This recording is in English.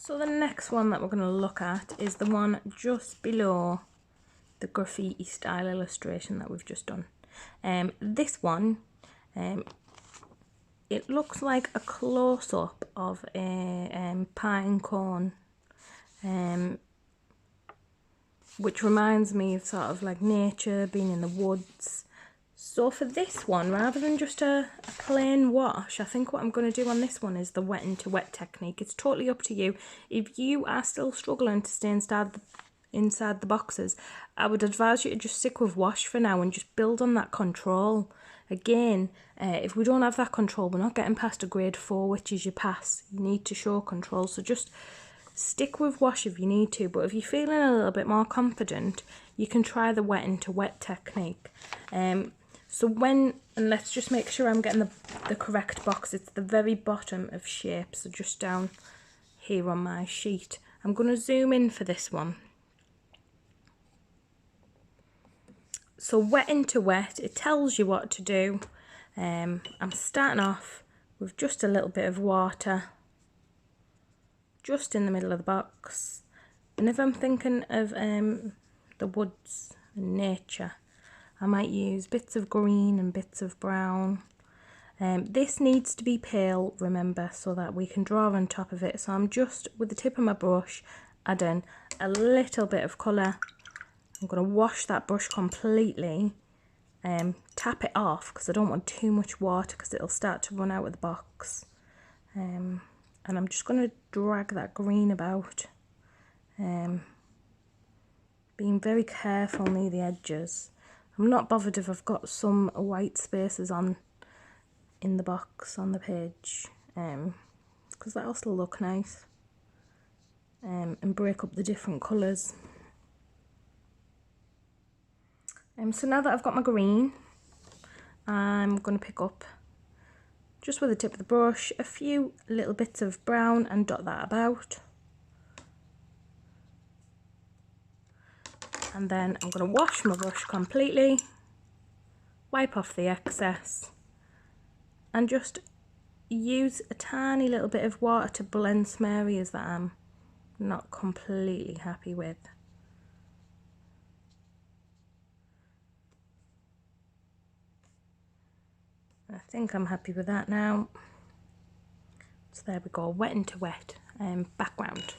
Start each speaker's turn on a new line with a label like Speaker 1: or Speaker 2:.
Speaker 1: So the next one that we're going to look at is the one just below the graffiti style illustration that we've just done. This one, it looks like a close-up of a pine cone, which reminds me of sort of like nature, being in the woods. So for this one, rather than just a plain wash, I think what I'm going to do on this one is the wet into wet technique. It's totally up to you. If you are still struggling to stay inside the boxes, I would advise you to just stick with wash for now and just build on that control. Again, if we don't have that control, we're not getting past a grade 4, which is your pass. You need to show control, so just stick with wash if you need to, but if you're feeling a little bit more confident, you can try the wet into wet technique. So and let's just make sure I'm getting the correct box. It's the very bottom of shape, so just down here on my sheet. I'm going to zoom in for this one. So wet into wet, it tells you what to do. I'm starting off with just a little bit of water, just in the middle of the box. And if I'm thinking of the woods and nature, I might use bits of green and bits of brown. This needs to be pale, remember, so that we can draw on top of it. So I'm just, with the tip of my brush, adding a little bit of colour. I'm going to wash that brush completely, tap it off because I don't want too much water because it'll start to run out of the box. And I'm just going to drag that green about, being very careful near the edges. I'm not bothered if I've got some white spaces in the box on the page, because that'll still look nice, and break up the different colours. So now that I've got my green, I'm going to pick up, just with the tip of the brush, a few little bits of brown and dot that about. And then I'm going to wash my brush completely, wipe off the excess, and just use a tiny little bit of water to blend some areas that I'm not completely happy with. I think I'm happy with that now. So there we go, wet into wet background.